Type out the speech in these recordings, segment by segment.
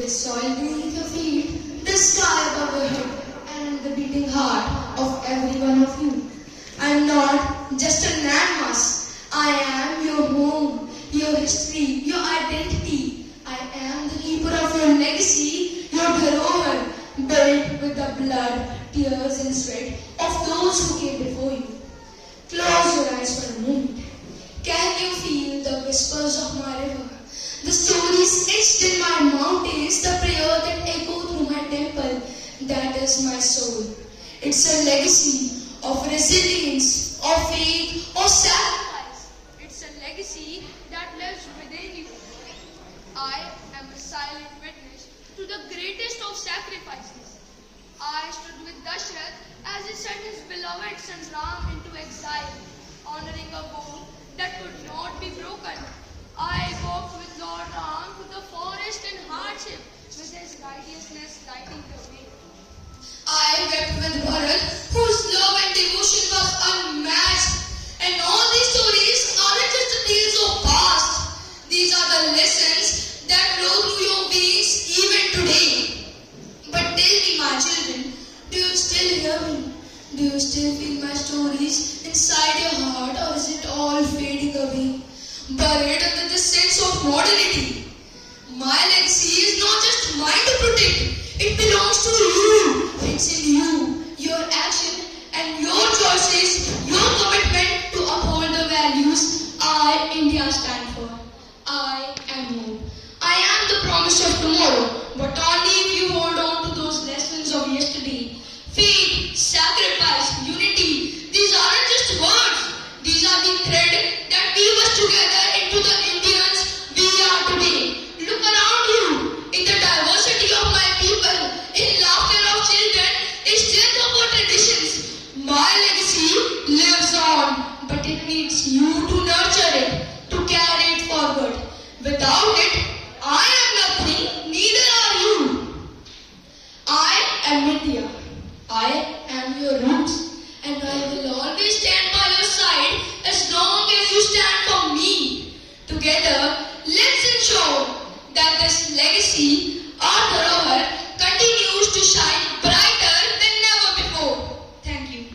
the soil beneath your feet, the sky above your head, and the beating heart of every one of you. I am not just a landmass. I am your home, your history, your identity. I am the keeper of your legacy, your Dharohar, built with the blood, tears and sweat of those who came before you. Close your eyes for a moment. Can you feel the whispers of my river? The stories etched in my mountains, the prayer that echo through my temple, that is my soul. It's a legacy of resilience, of faith, of sacrifice. It's a legacy that lives within you. I am a silent witness to the greatest of sacrifices. I stood with Dashrath as he sent his beloved son Ram into exile, honoring a vow that could not be broken. I walked with Lord Ram through the forest and hardship, with his righteousness lighting the way. I wept with Bharat, whose love and devotion was unmatched. And all these stories aren't just the tales of past. These are the lessons that flow through your veins even today. But tell me, my children, do you still hear me? Do you still feel my stories inside your heart, or is it all fading away, buried under the sense of modernity? My legacy is not just mine to protect, it belongs to you. It's in you, your action and your choices, your commitment to uphold the values I, India, stand for. I am home. I am the promise of tomorrow, but only if you hold on to those lessons of yesterday. Faith, sacrifice, unity, these aren't just words. These are the thread that weave us together into the Indians we are today. Look around you, in the diversity of my people, in laughter of children, in strength of our traditions. My legacy lives on, but it needs you to nurture it, to carry it forward. Without it, I am nothing, neither are you. I am India. I am your roots, and I will always stand by your side as long as you stand for me. Together, let's ensure that this legacy, our Dharohar, continues to shine brighter than never before. Thank you.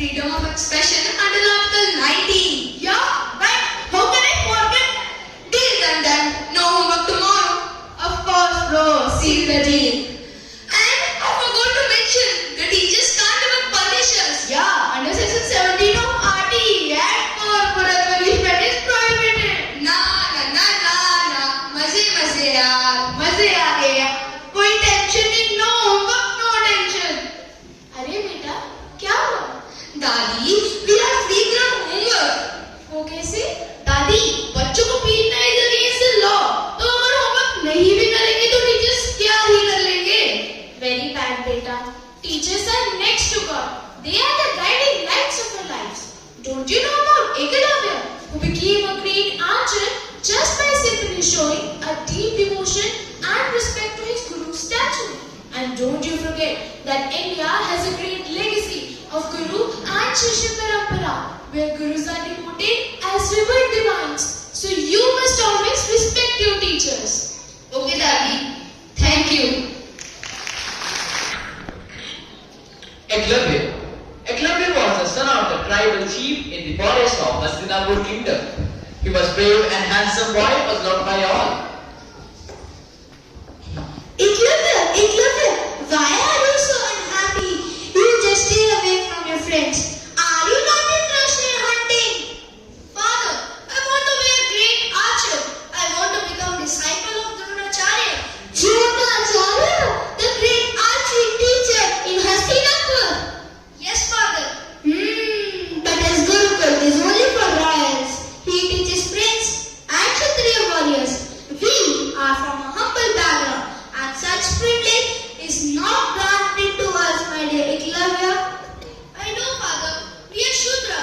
freedom of expression under Article 19. Yeah, right. How can I forget? Deal then, no homework tomorrow. Of course, bro. Seal the deal. And I forgot to mention, the teachers can't even punish us. Yeah, under section 17 of RT, Act for moral punishment is prohibited. ना मजे यार. मजे आ गए यार. कोई tension नहीं, no homework, no tension. अरे बेटा, क्या हुआ? दादी, we are free from homework. वो कैसे? दादी, बच्चों को पीटना इज अगेंस्ट द लॉ. तो अगर होमवर्क नहीं भी करेंगे तो टीचर्स क्या ही कर लेंगे? Very bad, बेटा. Teachers are next to God. They are the guiding lights of our lives. Don't you know about Eklavya, who became a great archer just by simply showing a deep devotion and respect to his Guru's statue? And don't you forget that India has a great legacy of Guru and Shishya Parampara, where Gurus are devoted as revered divines. So you must always respect your teachers. Okay, Daddy. Thank you. Eklavya. Eklavya was the son of the tribal chief in the forest of Hastinapur kingdom. He was brave and handsome boy, was loved by all. Eklavya, why are you so unhappy? You just stay away from your friends. Are you not interested in hunting? Father, I want to be a great archer. I want to become disciple of Dronacharya. Dronacharya, the great archery teacher in Hastinapur. Yes, Father. But his Gurukul is only for royals. He teaches prince and Kshatriya warriors. We are from a humble background, and such privilege is not granted to us, my dear Eklavya. I know, Father. We are Shudra.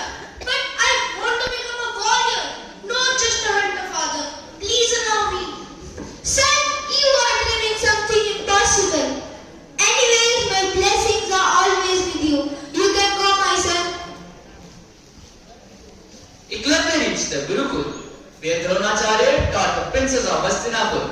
But I want to become a warrior, not just a hunter, Father. Please allow me. Son, you are dreaming something impossible. Anyways, my blessings are always with you. You can go, my son. Eklavya reached the Gurukul, where Dronacharya taught the princes of Hastinapur.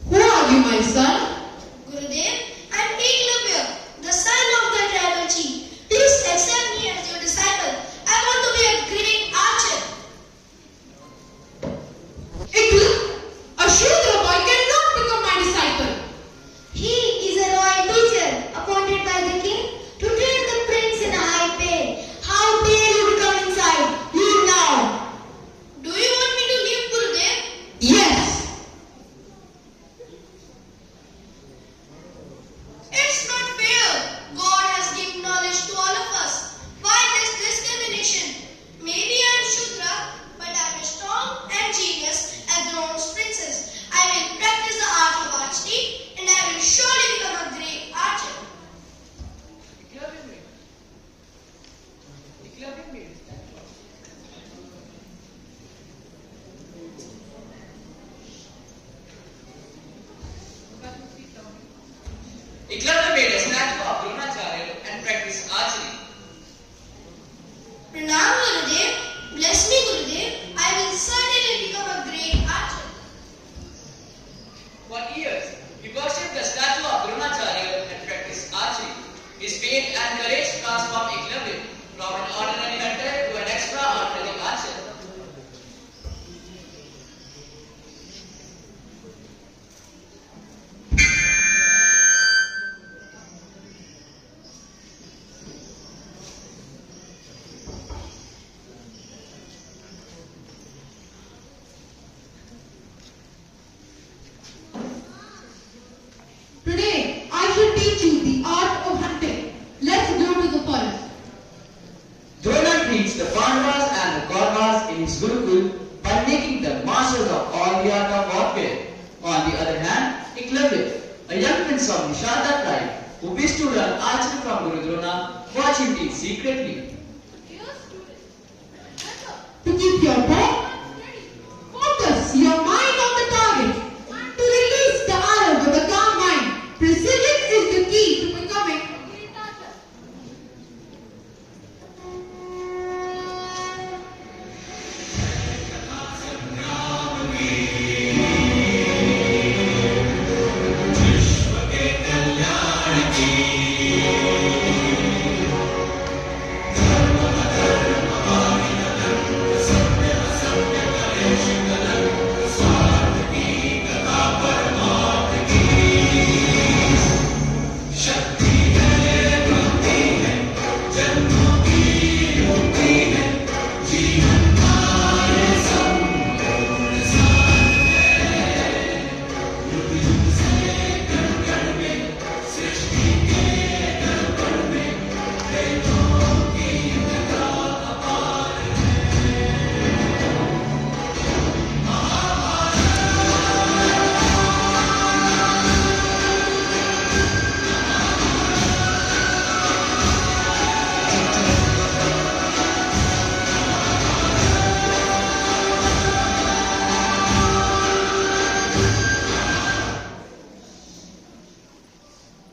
Who are you, my son? Gurudev, I am Eklavya, the son of the tribal chief. Please accept me as your disciple. I want to be a great archer. Eklavya, a Shudra boy cannot become my disciple. He is a royal teacher appointed by the king to train the prince in a high pay. How dare you become inside? Leave now. Do you want me to leave, Gurudev? Yes. It's not fair. God has given knowledge to all of us. Why this discrimination? Maybe I am Shudra, but I am strong and genius as Drona's princess. I will practice the art of archery and I will surely become a great archer. Eklavya made a statue of Dronacharya and practiced archery. Pranam Gurudev, bless me Gurudev, I will certainly become a great archer. For years, he worshipped the statue of Dronacharya and practiced archery. His faith and courage transformed Eklavya from an ordinary hunter to an extraordinary archer. his Gurukul by making them masters of all the art of warfare. On the other hand, Eklavya, a young prince of Nishada tribe who wished to learn archery from Guru Drona, watched him teach secretly. To keep your bow, focus your mind on the target. To release the arrow with a calm mind, precision is the key to becoming a great archer.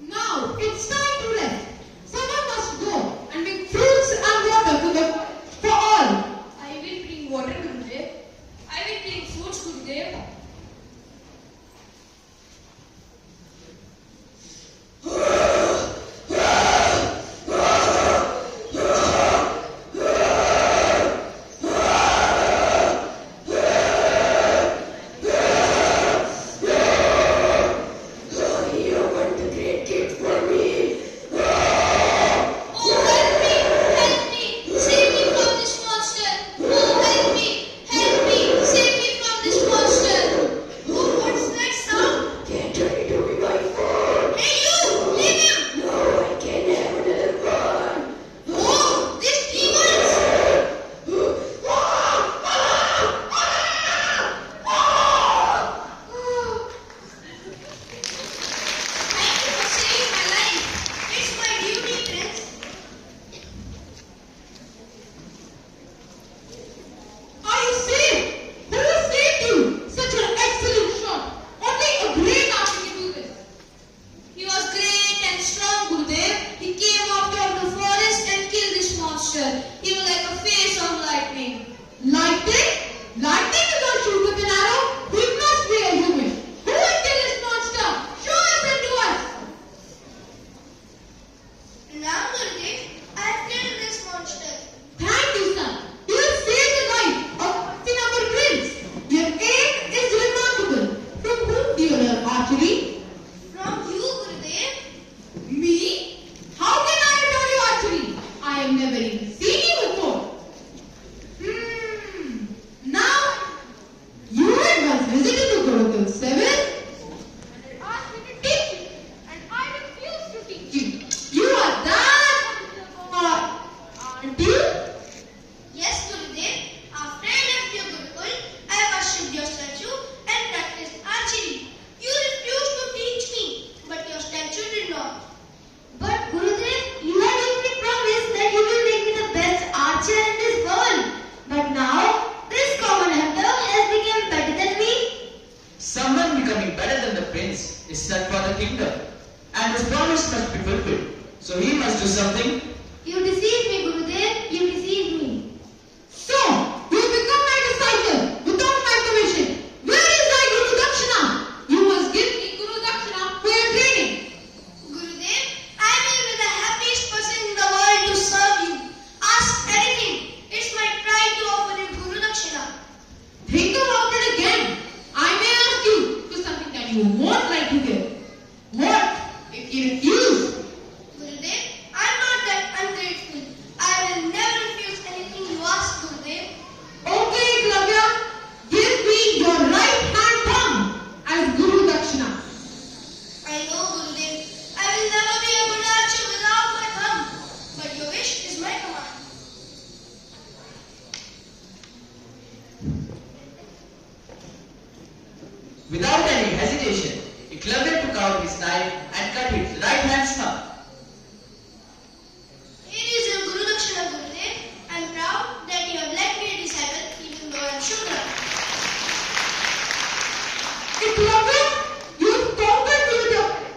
Now it's time to rest. Someone must go and bring fruits and water for all. I will bring water, Gurudev. I will bring fruits, Gurudev. Oh, help me, save me from this monster. Oh, help me, save me from this monster. Oh, what's next, huh? Can't turn it over my phone. Hey, you, leave him. No, I can't have another phone. Oh, these demons. Thank you for saving my life. It's my duty, Prince. Are you safe? Who saved you? Such an excellent shot. Only a great archer can do this. He was great and strong, Gurudev. He came out of the forest and killed this monster. He was like a face of lightning. Lightning? Lightning cannot shoot with an arrow. He must be a human. Who will kill this monster? Show us and to us. Now, Gurudev, I've killed this monster. Thank you, son. You have saved the life of Sinapur Prince. Your aim is remarkable. From whom do you learn archery? From you, Gurudev. Me? How can I learn you archery? I have never even seen you before. Now, you had once visited the Gurukul 7 and asked me to teach you, and I refused to teach you. You are that, aren't you? Yes, Gurudev. After I left your Gurukul, I worshipped your statue and practiced archery. You refused to teach me, but your statue did not. But Gurudev, you had only promised that you will make me the best archer in this world. But now, this common hunter has become better than me. Someone becoming better than the prince is set for the kingdom, and his promise must be fulfilled. So he must do something. You deceive me, Gurudev. You deceive me. So, you have become my disciple without my permission. Where is thy Guru Dakshina? You must give me Guru Dakshina for your training. Gurudev, I will be the happiest person in the world to serve you. Ask anything. It's my pride to offer you Guru Dakshina. Think about it again. I may ask you for something that you won't like to give. What if you refuse? Gurudev, I'm not that ungrateful. I will never refuse anything you ask, Gurudev. Okay, Eklavya, give me your right hand thumb as Guru Dakshina. I know, Gurudev. I will never be a good archer without my thumb. But your wish is my command. out his knife and cut his right hand's thumb. Here is your Guru Dakshina, Gurudev. I am proud that you have let me a disciple even though I am Shudra. Eklavya, you have conquered Duryodhana.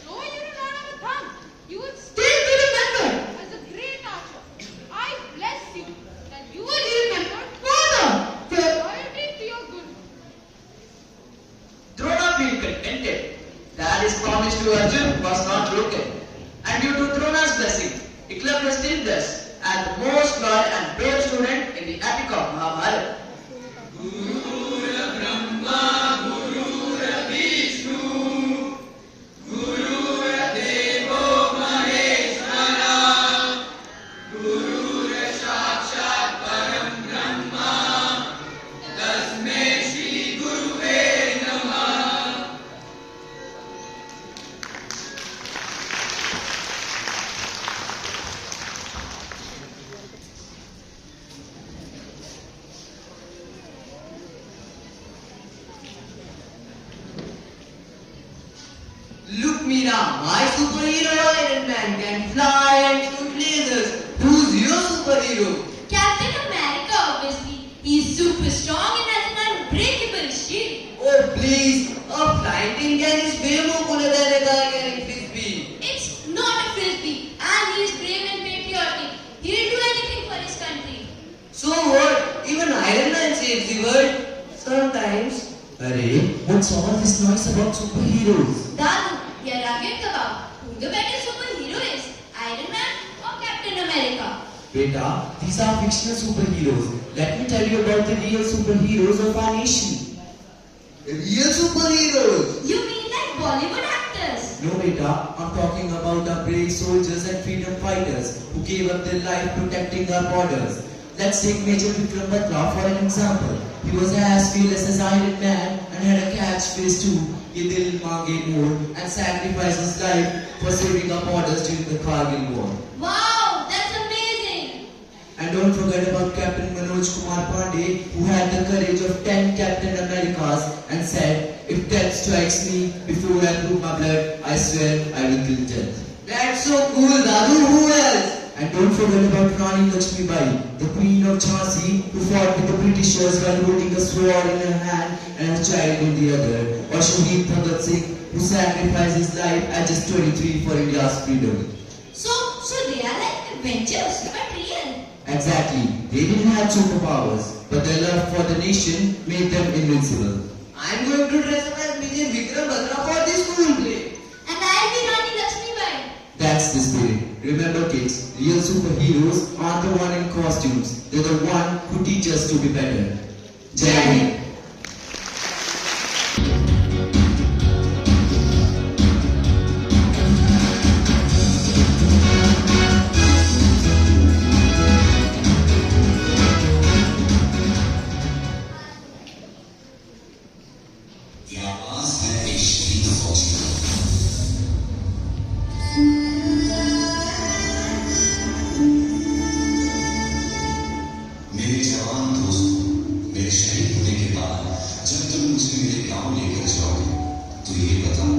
Though you do not have a thumb, you would still be remembered as a great archer. I bless you that you will be remembered further for your loyalty to your Guru. Drona felt contented that his promise to Arjun was not broken. And due to Drona's blessing, Eklavya still blessed as the most loyal and brave student in the epic of Mahabharata. Look me now, my superhero Iron Man can fly and shoot lasers. Who's your superhero? Captain America, obviously. He's super strong and has an unbreakable shield. Oh please, a flying thing can is way more cooler than a guy carrying frisbee. It's not a frisbee, and he is brave and patriotic. He'll do anything for his country. So what? Even Iron Man saves the world. Sometimes. Arey, what's all this noise about superheroes? Dadu, we are arguing about who the better superhero is, Iron Man or Captain America. Beta, these are fictional superheroes. Let me tell you about the real superheroes of our nation. Real superheroes? You mean like Bollywood actors? No beta, I'm talking about our brave soldiers and freedom fighters who gave up their life protecting our borders. Let's take Major Vikram Batra for an example. He was as fearless as Iron Man and had a catchphrase too, Ye Dil Mange More, and sacrificed his life for saving our borders during the Kargil War. Wow, that's amazing! And don't forget about Captain Manoj Kumar Pandey, who had the courage of 10 Captain Americas and said, if death strikes me before I prove my blood, I swear I will kill death. That's so cool, Dadu. Who else? And don't forget about Rani Lakshmi Bai, the Queen of Jhansi, who fought with the Britishers while holding a sword in her hand and a child in the other. Or Shaheed Bhagat Singh, who sacrificed his life at just 23 for India's freedom. So they are like adventures, but real. Exactly. They didn't have superpowers, but their love for the nation made them invincible. I'm going to dress up as Major Vikram Batra for this school play. And I'll be Rani Lakshmi Bai. That's the spirit. Remember kids, real superheroes aren't the one in costumes. They're the one who teach us to be better. Jai Hind. मेरे जवान दोस्तों, मेरे शहीद होने के बाद जब तुम मुझे मेरे गांव लेकर जाओगे, तो ये बताओ,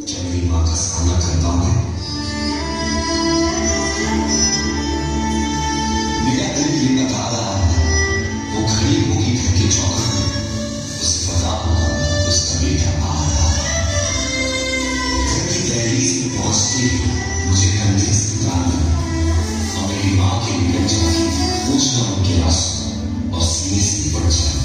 क्या मेरी माँ का सामना कर पाओगे? मेरा दिल ये बता रहा है, वो खड़ी होगी घर के चौक में, उसे पता होगा उसका बेटा आ रहा है। घर की दहलीज में पहुंचते ही मुझे कंधे से उतारना और मेरी माँ के निकट जाके पूछना उनके आंसू और सीने से निपट जाए।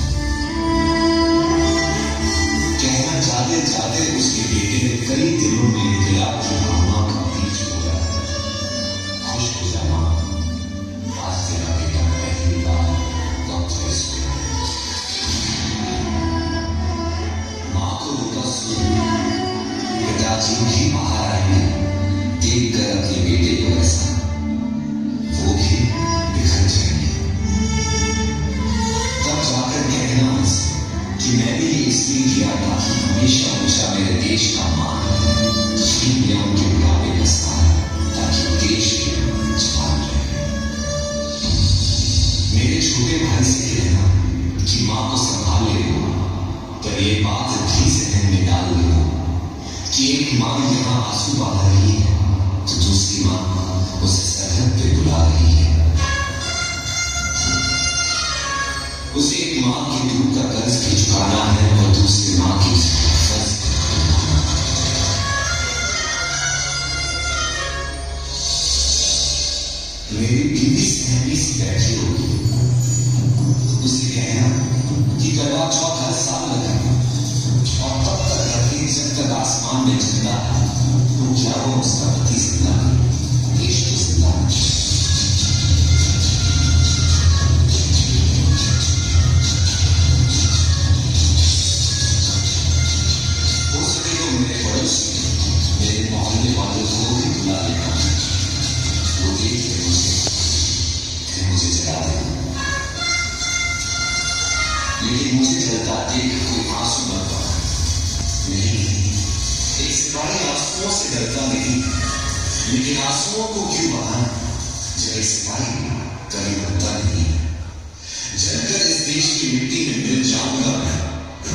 कहना जाते जाते उसके बेटे ने कई दिनों में इनकलाब की माँ का बीज बोया है। खुश हो जा माँ, आज तेरा बेटा पहली बार डॉक्टर से माँ को रोता सुन पिताजी भी बाहर आएंगे, देख कर अपने बेटे को ऐसा वो भी बिखर जाएंगे। तब जाकर कहना उनसे कि मैंने ये इसलिए किया ताकि हमेशा हमेशा मेरे देश का मान छीन लिया उनके बुढ़ापे का सहारा, ताकि देश के जवान रहे। मेरे छोटे भाई से कहना कि माँ को संभाल ले, पर ये बात धी से ध्यान में डाल ले। कि एक माँ यहाँ आंसू बहा रही है तो दूसरी माँ उसे सरहद पे बुला रही है। उसे एक माँ के दूध का कर्ज भी चुकाना है और दूसरी माँ की फर्ज। मेरी बीवी सहमी सी बैठी होगी, उसे कहना कि करवा चौथ हर साल लगाना और तब तक रखें जब तक आसमान में जिंदा है तो क्या वो उसका पति जिंदा है, देश तो जिंदा है। हो सके तो मेरे पड़ोसी मेरे मोहल्ले वालों को भी बुला लेना, वो देख ले मुझे जला देना। लेकिन मुझे जलता देख कोई आंसू मत बहा। नहीं, एक सिपाही आंसुओं से डरता नहीं, लेकिन आंसुओं को क्यों बहाना जब एक सिपाही कभी बनता नहीं। जलकर इस देश की मिट्टी में मिल जाऊंगा मैं,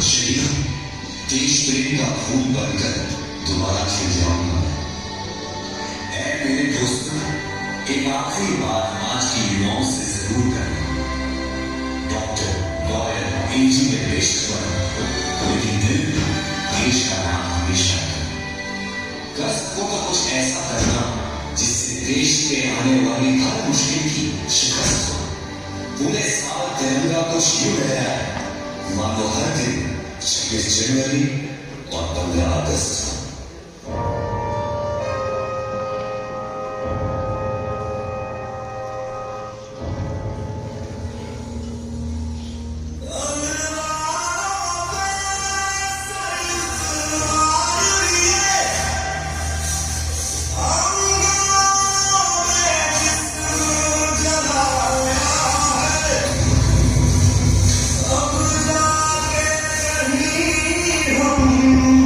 शहीद देश प्रेम का खून बनकर दोबारा खिल जाऊंगा। ऐ मेरे दोस्तों, एक आखिरी बात आज की युवाओं से जरूर करना। डॉक्टर, लॉयर, इंजीनियर, पेशेवर, लेकिन दिल देश का नाम हमेशा कर सको तो कुछ ऐसा करना जिससे देश पे आने वाली हर मुश्किल की शिकस्त हो। पूरे साल तिरंगा कुछ यूं है मानो हर दिन 26 जनवरी और 15 अगस्त। हमने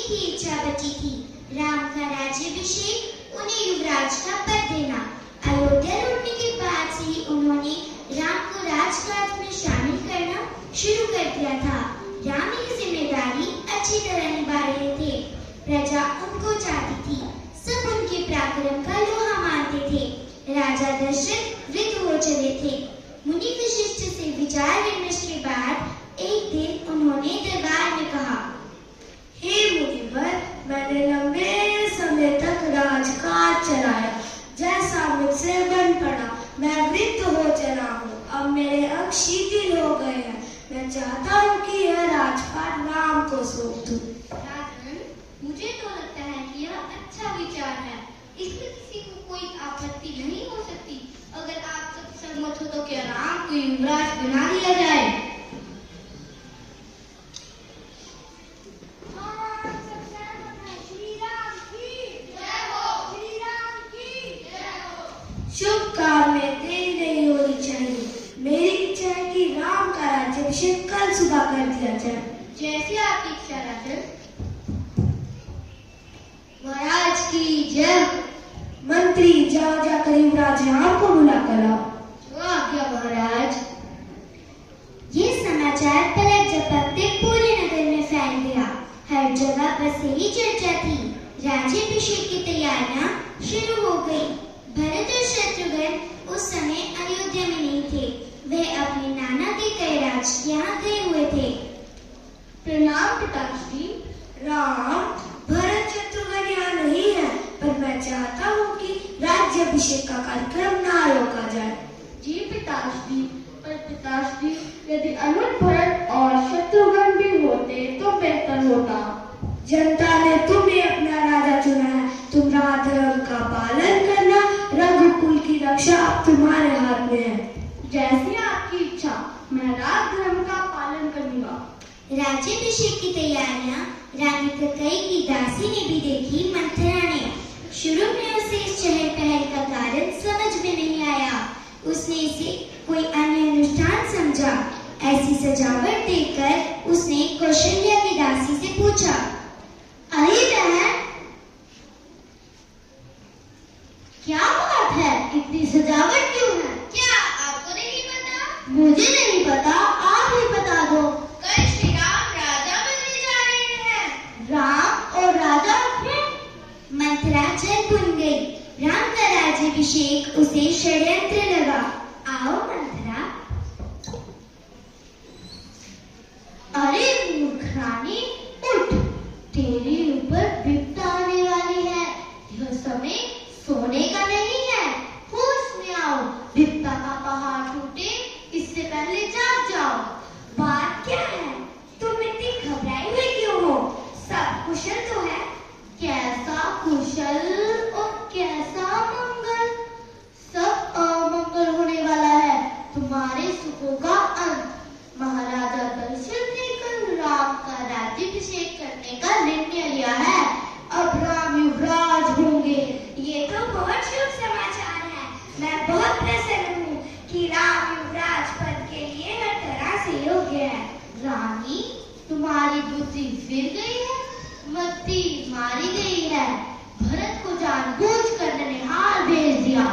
एक ही इच्छा बची थी, राम का राज्याभिषेक, उन्हें युवराज का पद देना। अयोध्या लौटने के बाद से ही उन्होंने राम को राजकाज में शामिल करना शुरू कर दिया था। राम ये जिम्मेदारी अच्छी तरह निभा रहे थे। प्रजा उनको चाहती थी, सब उनके पराक्रम का लोहा मानते थे। राजा दशरथ वृद्ध हो चले थे। मुनि वशिष्ठ से विचार विमर्श के बाद एक दिन उन्होंने दरबार में कहा, हे मुनिवर, मैंने लंबे समय तक राजकाज चलाया, जैसा मुझसे बन पड़ा। मैं वृद्ध हो चला हूँ, अब मेरे अंग शिथिल हो गए हैं। मैं चाहता हूँ कि यह राजपाट राम को सौंप दूं। राजन, मुझे तो लगता है कि यह अच्छा विचार है। इसमें किसी को कोई आपत्ति नहीं हो सकती। अगर आप सब सहमत हो तो क्या राम को युवराज बना दिया जाए? शुभ काम में देरी नहीं होनी चाहिए। मेरी इच्छा है कि राम का राज्याभिषेक कल सुबह कर दिया जाए। जैसे आपकी इच्छा राजन। महाराज की जय। मंत्री, जाओ जाकर युवराज राम को बुला कर आओ। जो आज्ञा महाराज। ये समाचार पलक झपकते पूरे नगर में फैल गया। हर जगह बस यही चर्चा थी। राज्याभिषेक की तैयारियां शुरू हो गई। भरत और शत्रुघ्न उस समय अयोध्या में नहीं थे। वह अपने नाना के कैलाश यहाँ गए हुए थे। प्रणाम पिताश्री। राम, भरत शत्रुघ्न यहाँ नहीं है, पर मैं चाहता हूँ कि राज्याभिषेक का कार्यक्रम ना रोका जाए। जी पिताश्री, पर पिताश्री यदि अनुज भरत और शत्रुघ्न भी होते तो बेहतर होता। जनता ने तुम्हें अपना राजा चुना है। तुम राजधर्म का पालन करना, रघुकुल की रक्षा अब तुम्हारे हाथ में है। जैसी आपकी इच्छा, मैं राजधर्म का पालन करूंगा। राज्याभिषेक की तैयारियां रानी कैकेयी की दासी ने भी देखी। मंथरा ने शुरू में उसे इस चहल पहल का कारण समझ में नहीं आया। उसने इसे कोई अन्य अनुष्ठान समझा। ऐसी सजावट देखकर उसने कौशल्या की दासी से पूछा, अरे बहन, क्या बात है? इतनी सजावट क्यों है? क्या आपको नहीं पता? मुझे नहीं पता, आप ही बता दो। कल श्री राम राजा बनने जा रहे हैं। राम और राजा हैं? मंथरा जल भुन गई। राम का राज्याभिषेक उसे षड्यंत्र लगा। आओ मंथरा। अरे मूर्ख रानी, उठ, तेरे ऊपर विपदा आने वाली है। यह समय सोने का नहीं है। होश में आओ, विपदा का पहाड़ टूटे इससे पहले जाग जाओ। बात क्या है? तुम इतनी घबराई हुई क्यों हो? सब कुशल तो है? कैसा कुशल और कैसा मंगल? सब अमंगल होने वाला है। तुम्हारे सुखों का अंत। महाराजा दशरथ ने कल राम का राज्याभिषेक करने का निर्णय लिया है। अब राम युवराज होंगे। ये तो बहुत शुभ समाचार है। मैं बहुत प्रसन्न हूँ कि राम युवराज पद के लिए हर तरह से योग्य है। रानी, तुम्हारी बुद्धि फिर गई है, मति मारी गई है। भरत को जानबूझकर ननिहाल भेज दिया,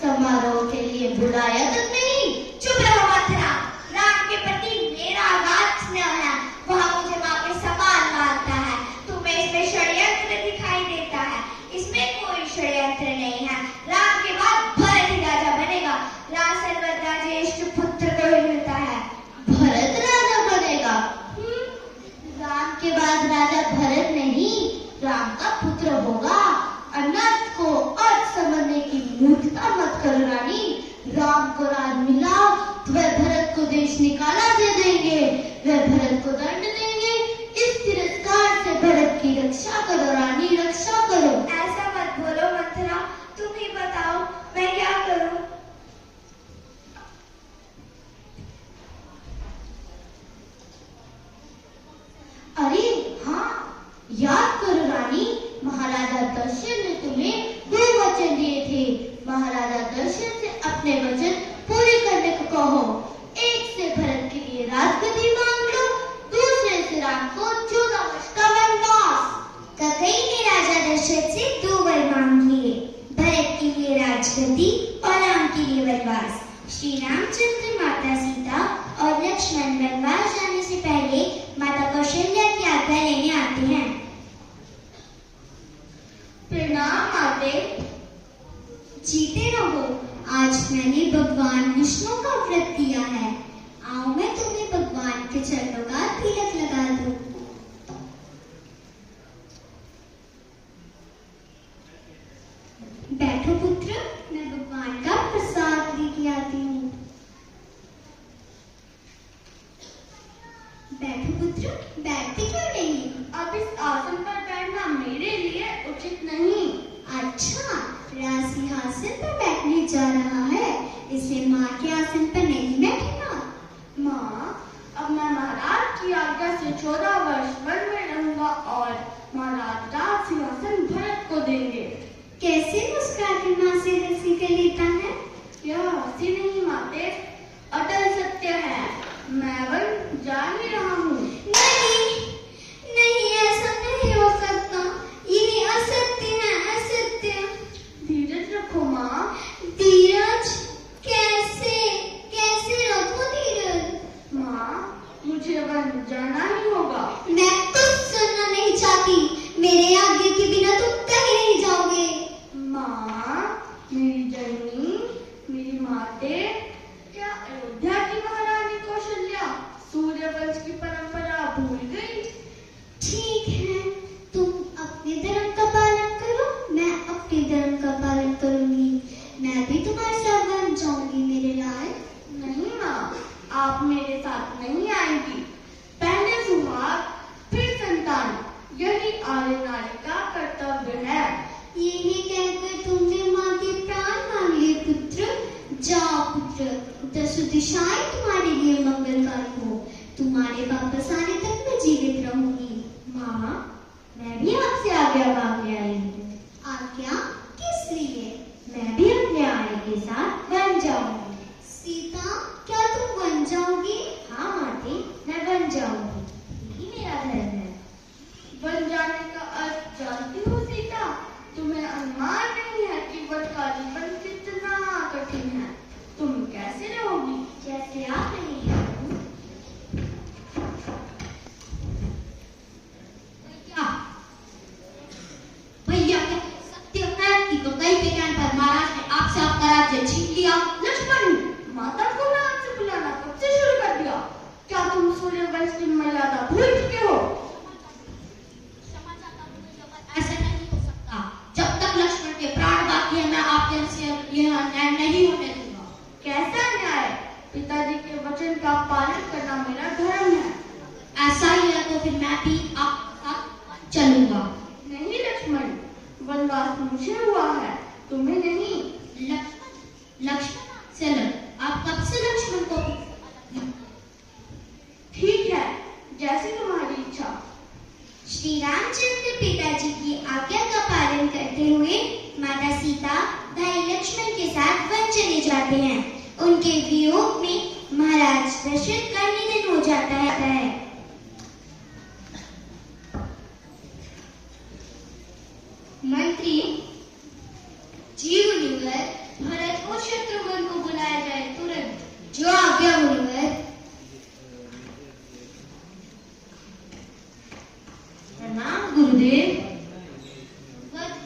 समारोह के लिए बुलाया तक नहीं। चुप रहो मंथरा। राम के प्रति मेरा अगाध स्नेह है। वह मुझे माँ के समान मानता है। तुम्हें इसमें षड्यंत्र दिखाई देता है। इसमें कोई षड्यंत्र नहीं है। राम के बाद भरत ही राजा बनेगा। राम सर्वदा ज्येष्ठ पुत्र को ही मिलता है। भरत राजा बनेगा? राम के बाद राजा भरत नहीं, राम का पुत्र होगा। अनंत को अर्थ समझने की मूर्खता मत करो रानी। राम को राज मिला तो वह भरत को देश निकाला दे देंगे। वह भरत को दंड देंगे। इस तिरस्कार से भरत की रक्षा करो रानी, रक्षा करो। ऐसा मत बोलो मंथरा। तुम ही बताओ मैं क्या करूं? अरे हाँ, याद करो रानी, महाराजा दशरथ ने तुम्हें 2 वचन दिए थे। महाराजा दशरथ से अपने वचन पूरे करने को कहो। एक से भरत के लिए राजगद्दी मांग लो, दूसरे से राम को 14 वर्ष का वनवास। राजगद्दी और राम के लिए वनवास। श्री रामचंद्र, माता सीता और लक्ष्मण वनवास जाने से पहले माता कौशल्या की आज्ञा लेने आते हैं। प्रणाम माते। जीते रहो। आज मैंने भगवान विष्णु का व्रत किया है। आओ मैं तुम्हें भगवान के चरणों का तिलक लगा दूं। बैठो पुत्र, मैं भगवान का प्रसाद लेके आती हूँ। बैठो पुत्र, बैठते क्यों नहीं? अब इस आसन पर बैठना मेरे लिए उचित नहीं। अच्छा, राज सिंहासन पर बैठने जा रहा है, इसलिए माँ के आसन पर नहीं बैठेगा। माँ, अब मैं महाराज की आज्ञा से 14 वर्ष वन में रहूंगा और महाराज राज सिंहासन भरत को देंगे। कैसे मुस्कुराकर माँ से हंसी कर लेता है? यह हंसी नहीं माते, अटल सत्य है। मैं वन जा ही रहा हूँ। नहीं नहीं, ऐसा नहीं हो सकता। ये असत्य है, असत्य। धीरज रखो माँ। धीरज? कैसे कैसे रखो धीरज? माँ, मुझे वन जाना ही होगा। मैं कुछ सुनना नहीं चाहती। मेरे आगे के बिना तुम कहीं नहीं जाओगे। माँ, मेरी जननी, मेरी माते, क्या अयोध्या की महारानी कौशल्या सूर्यवंश की परंपरा भूल गई? ठीक है, तुम अपने धर्म का पालन करो, मैं अपने धर्म का पालन करूंगी। मैं भी तुम्हारे साथ वन जाऊंगी मेरे लाल। नहीं माँ, आप मेरे साथ नहीं आएंगी। पहले सुहाग, फिर संतान, यही आर्य नारी का कर्तव्य है। यही कहकर तुमने माँ के प्राण मांग लिए पुत्र। जाओ पुत्र, दस दिशाएं तुम्हारे लिए मंगलकारी हो। तुम्हारे वापस आने तक मैं जीवित रहूंगी। माँ, मैं भी आपसे आज्ञा मांगने आई हूँ। आज्ञा? किस लिए? मैं भी अपने आने के साथ वन जाऊंगी। सीता, क्या तुम वन जाओगी? हाँ माते, मैं वन जाऊंगी। यही मेरा धर्म है। वन जाने का अर्थ जानती हो सीता? तुम्हें अनुमान नहीं है कि वन का जीवन कितना कठिन है। तुम कैसे रहोगी? जैसे आप नहीं है। भैया क्या सत्य है कि गंगाई के ज्ञान पर महाराज ने आपसे आपका राज्य छीन लिया? लक्ष्मण, माता को मैं आपसे बुलाना कब से शुरू कर दिया? क्या तुम सूर्यवंश की मर्यादा भूल चुके हो? ऐसा नहीं हो सकता। जब तक लक्ष्मण के प्राण बाकी है, मैं आपके से यह अन्याय नहीं होने दूंगा। कैसा न्याय? पिताजी के वचन का पालन करना मेरा धर्म है। ऐसा ही है तो फिर मैं भी आपके साथ चलूंगा। नहीं लक्ष्मण, वनवास मुझे हुआ है, तुम्हें नहीं। लक्ष्मण से आप कब से लक्ष्मण को? ठीक है, जैसी तुम्हारी इच्छा। श्री रामचंद्र पिताजी की आज्ञा का पालन करते हुए माता सीता भाई लक्ष्मण के साथ वन चले जाते हैं। उनके वियोग में महाराज दशरथ का निधन हो जाता है। मंत्री जी मुनिवर, भरत और शत्रुघ्न को बुलाया जाए तुरंत। जो आज्ञा मुनिवर। प्रणाम गुरुदेव।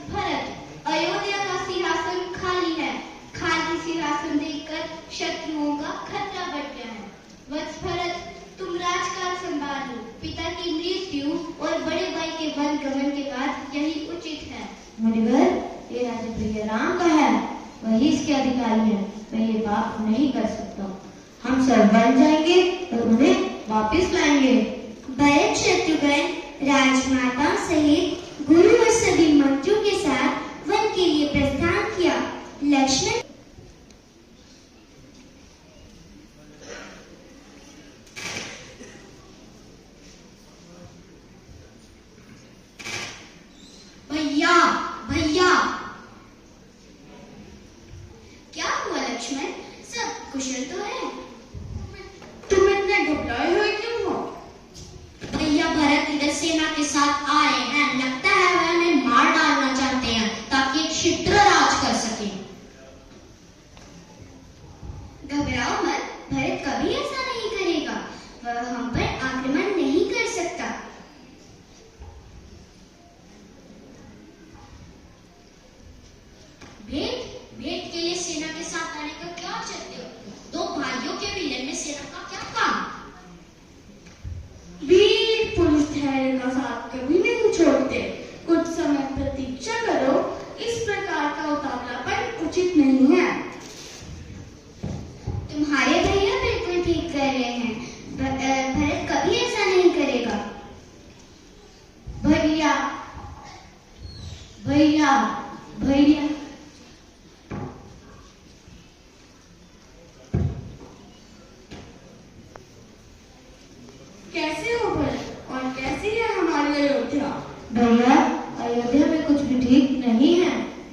भरत, अयोध्या का सिंहासन खाली है। खाली सिंहासन देखकर शत्रुओं का खतरा बढ़ गया है। वत्स भरत, तुम राजकाज संभालो। पिता की मृत्यु और बड़े भाई के वन गमन के बाद यही उचित है। मुनिवर, ये राज्य प्रिय राम का है, वही इसके अधिकारी है। मैं ये पाप नहीं कर सकता। हम सब वन जाएंगे और उन्हें वापस लाएंगे। भरत शत्रुघ्न राजमाता सहित गुरु और सभी मंत्रियों के साथ वन के लिए प्रस्थान किया। लक्ष्मण भैया भैया, क्या हुआ लक्ष्मण? सब कुशल तो है? तुम इतने घबराए हुए क्यों हो? भैया भरत इधर सेना के साथ आए हैं। लगता है वह हमें मार डालना चाहते हैं ताकि एक क्षुद्र राज कर सके। उचित नहीं है। तुम्हारे भैया बिल्कुल ठीक कर रहे हैं। भरत कभी ऐसा नहीं करेगा। भैया भैया भैया कैसे हो भरत और कैसी है हमारी अयोध्या? भैया, अयोध्या में कुछ भी ठीक नहीं है।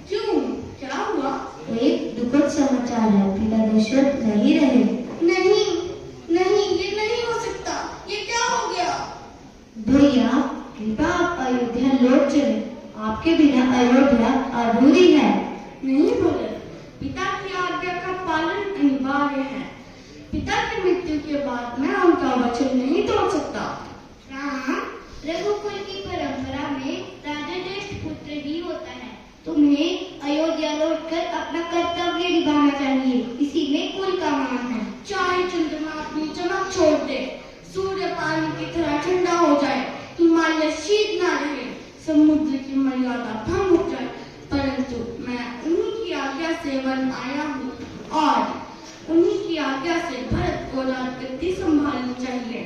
क्यों, क्या हुआ? एक दुखद समाचार है, पिता दशरथ नहीं रहे। नहीं नहीं, ये नहीं हो सकता। ये क्या हो गया? भैया, कृपा आप अयोध्या लौट चले। आपके बिना अयोध्या अधूरी है। नहीं भरत, पिता की आज्ञा का पालन अनिवार्य है। पिता की मृत्यु के बाद मैं उनका वचन नहीं तोड़ सकता। राम, रघुकुल की परंपरा में राजा ज्येष्ठ पुत्र ही होता है। तुम्हें अयोध्या लौटकर अपना कर्तव्य निभाना चाहिए। इसी में कुल का मान है। चाहे चंद्रमा अपनी चमक छोड़ दे, सूर्य पानी की तरह ठंडा हो जाए, हिमालय शीत ना रहे, समुद्र की मर्यादा भंग हो जाए, परंतु मैं उन्हीं की आज्ञा से वन आया हूँ और उन्हीं की आज्ञा से भरत को राजगद्दी संभालनी चाहिए।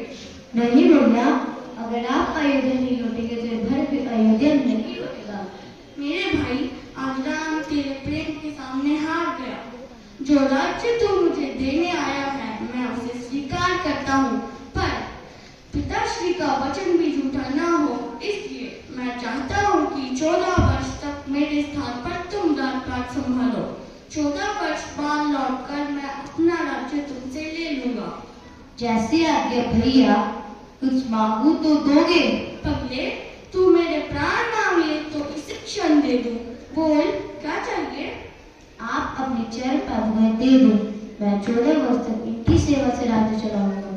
नहीं भैया, अगर आप अयोध्या नहीं लौटेंगे तो भरत भी अयोध्या नहीं लौटेगा। मेरे भाई, आज राम तेरे प्रेम के सामने हार गया। जो राज्य तू मुझे देने आया है, मैं उसे स्वीकार करता हूँ, पर पिताश्री का वचन भी झूठा ना हो, इसलिए मैं चाहता हूँ कि 14 वर्ष तक मेरे स्थान पर तुम राजपाट संभालो। 14 वर्ष बाद लौटकर मैं अपना राज्य तुमसे ले लूंगा। जैसे आज्ञा भैया, कुछ मांगू तो दोगे? पगले, तू मेरे प्राण मांग ले तो इसे क्षण दे दूं। बोल, क्या चाहिए? आप अपने चरण पादुकाएं दे दो। मैं 14 वर्ष तक इनकी सेवा से राज्य चलाऊंगा।